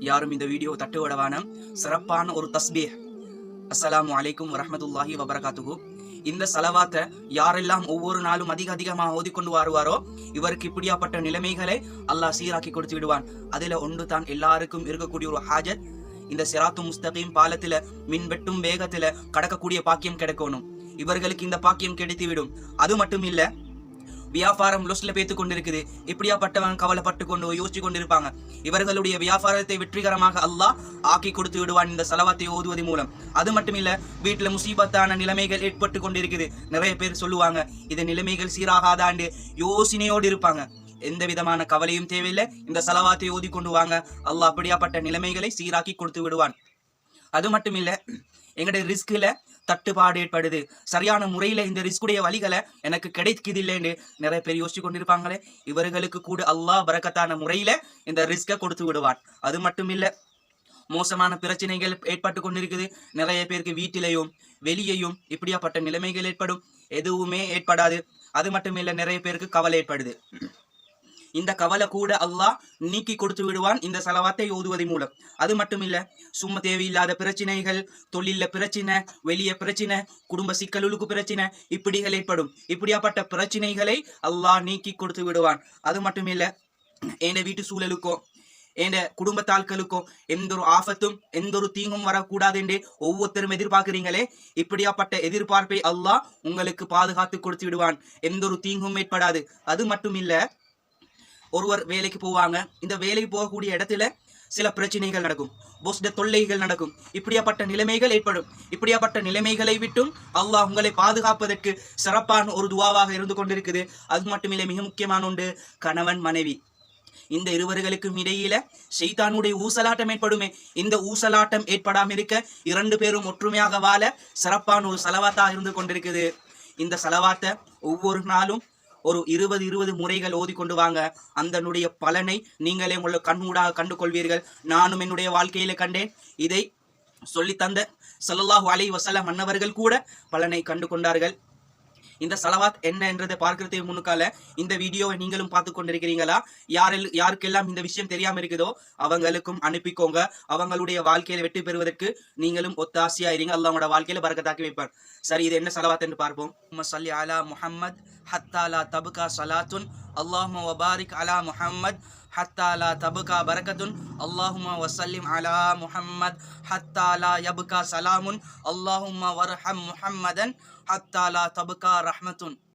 யாரும் இந்த வீடியோ தட்டு விடவானம். சிறப்பான ஒரு தஸ்பீஹ். அஸ்ஸலாமு அலைக்கும் வரஹ்மத்துல்லாஹி வபரகாத்துஹு. இந்த சலவாத்தை யாரெல்லாம் ஒவ்வொரு நாளும் அதிகமாக ஓதிக்கொண்டு வருவாரோ இவருக்கு இப்படியாப்பட்ட நிலைமைகளை அல்லாஹ் சீராக்கி கொடுத்து விடுவான். அதுல ஒன்று தான் எல்லாருக்கும் இருக்கக்கூடிய ஒரு ஹாஜத். இந்த சிராத்து முஸ்தகீம் பாலத்துல மின்வெட்டும் வேகத்துல கடக்கக்கூடிய பாக்கியம் கிடைக்கணும். இவர்களுக்கு இந்த பாக்கியம் கிடைத்து விடும். அது மட்டும் இல்ல, வியாபாரம் லொஸ்ல பேத்து கொண்டிருக்குது. இப்படியாப்பட்டவன் கவலைப்பட்டு கொண்டு யோசிச்சு கொண்டிருப்பாங்க. இவர்களுடைய வியாபாரத்தை வெற்றிகரமாக அல்லாஹ் ஆக்கி கொடுத்து விடுவான் இந்த சலவாத்தை ஓதுவதன் மூலம். அது மட்டும் இல்ல, வீட்டுல முசீபத்தான நிலைமைகள் ஏற்பட்டு கொண்டிருக்குது. நிறைய பேர் சொல்லுவாங்க, இது நிலைமைகள் சீராகாதாண்டு யோசனையோடு இருப்பாங்க. எந்த விதமான கவலையும் தேவையில்லை. இந்த சலவாத்தை ஓதி கொண்டு வாங்க, அல்லாஹ் அப்படியாப்பட்ட நிலைமைகளை சீராக்கி கொடுத்து விடுவான். அது மட்டும் இல்ல, எங்களுடைய ரிஸ்க்ல தட்டுப்பாடு ஏற்படுது, சரியான முறையில இந்த ரிஸ்குடைய வழிகளை எனக்கு கிடைக்குது இல்லைன்னு நிறைய பேர் யோசிச்சு கொண்டிருப்பாங்களே, இவர்களுக்கு கூட அல்லாஹ் பரக்கத்தான முறையில இந்த ரிஸ்கை கொடுத்து விடுவான். அது மட்டும் இல்ல, மோசமான பிரச்சனைகள் ஏற்பட்டு கொண்டிருக்குது. நிறைய பேருக்கு வீட்டிலையும் வெளியையும் இப்படியாப்பட்ட நிலைமைகள் ஏற்படும். எதுவுமே ஏற்படாது. அது மட்டும் இல்ல, நிறைய பேருக்கு கவலை ஏற்படுது. இந்த கவலை கூட அல்லாஹ் நீக்கி கொடுத்து விடுவான் இந்த சலவாத்தை ஓதுவதன் மூலம். அது மட்டும் இல்ல, சும்மா தேவையில்லாத பிரச்சனைகள், தொழில பிரச்சனை, வெளிய பிரச்சனை, குடும்ப சிக்கலுக்கு பிரச்சனை, இப்படிகள் ஏற்படும். இப்படியாப்பட்ட பிரச்சனைகளை அல்லாஹ் நீக்கி கொடுத்து விடுவான். அது மட்டும் இல்ல, என் வீட்டு சூழலுக்கோ என் குடும்பத்தாட்களுக்கோ எந்த ஒரு ஆபத்தும் எந்த ஒரு தீங்கும் வரக்கூடாது என்று ஒவ்வொருத்தரும் எதிர்பார்க்கிறீங்களே, இப்படியாப்பட்ட எதிர்பார்ப்பை அல்லாஹ் உங்களுக்கு பாதுகாத்து கொடுத்து விடுவான். எந்த ஒரு தீங்கும் ஏற்படாது. அது மட்டும் இல்ல, ஒருவர் வேலைக்கு போவாங்க. இந்த வேலைக்கு போகக்கூடிய இடத்துல சில பிரச்சனைகள் நடக்கும், பொஸ்ட தொல்லைகள் நடக்கும். இப்படியாப்பட்ட நிலைமைகள் ஏற்படும். இப்படியாப்பட்ட நிலைமைகளை விட்டும் அல்லாஹ் உங்களை பாதுகாப்பதற்கு சிறப்பான ஒரு துவாவாக இருந்து கொண்டிருக்குது. அது மட்டும் இல்லை, மிக முக்கியமான ஒன்று, கணவன் மனைவி இந்த இருவர்களுக்கும் இடையில ஷைத்தானுடைய ஊசலாட்டம் ஏற்படுமே. இந்த ஊசலாட்டம் ஏற்படாமல் இருக்க இரண்டு பேரும் ஒற்றுமையாக வாழ சிறப்பான ஒரு சலவாத்தாக இருந்து கொண்டிருக்குது. இந்த சலவாத்தை ஒவ்வொரு நாளும் ஒரு 20 முறைகள் ஓதி கொண்டு வாங்க. அதனுடைய பலனை நீங்களே உங்களை கண்ணூடாக கண்டு கொள்வீர்கள். நானும் என்னுடைய வாழ்க்கையில கண்டேன். இதை சொல்லி தந்த ஸல்லல்லாஹு அலைஹி வஸல்லம் மன்னவர்கள் கூட பலனை கண்டு கொண்டார்கள். இந்த சலவாத் என்ன என்றதை பார்க்கறதுக்கு முன்னுக்கால இந்த வீடியோவை நீங்களும் பார்த்து கொண்டிருக்கிறீங்களா? யாருக்கெல்லாம் இந்த விஷயம் தெரியாம இருக்குதோ அவங்களுக்கும் அனுப்பிக்கோங்க. அவங்களுடைய வாழ்க்கையில வெற்றி பெறுவதற்கு நீங்களும் ஒத்தாசியா இருங்க. அல்லாஹ் உங்களோட வாழ்க்கையில பரக்கத்தாக்கி வைப்பார். சரி, இது என்ன சலவாத் என்று பார்ப்போம். ஸல்லி அலா முஹம்மத் ஹத்தா லா தபுகா ஸலாத்துன் அல்லாஹும்ம வபாரிக் அலா முஹம்மத் ஹத்தா லா தபுகா பரக்கத்துன் அல்லாஹும்ம வஸல்லிம் அலா முஹம்மத் ஹத்தா லா யபுகா சலாமுன் அல்லாஹும்ம வர்ஹம் முஹம்மதன் ஹத்தா லா தபுகா ரஹ்மத்துன்.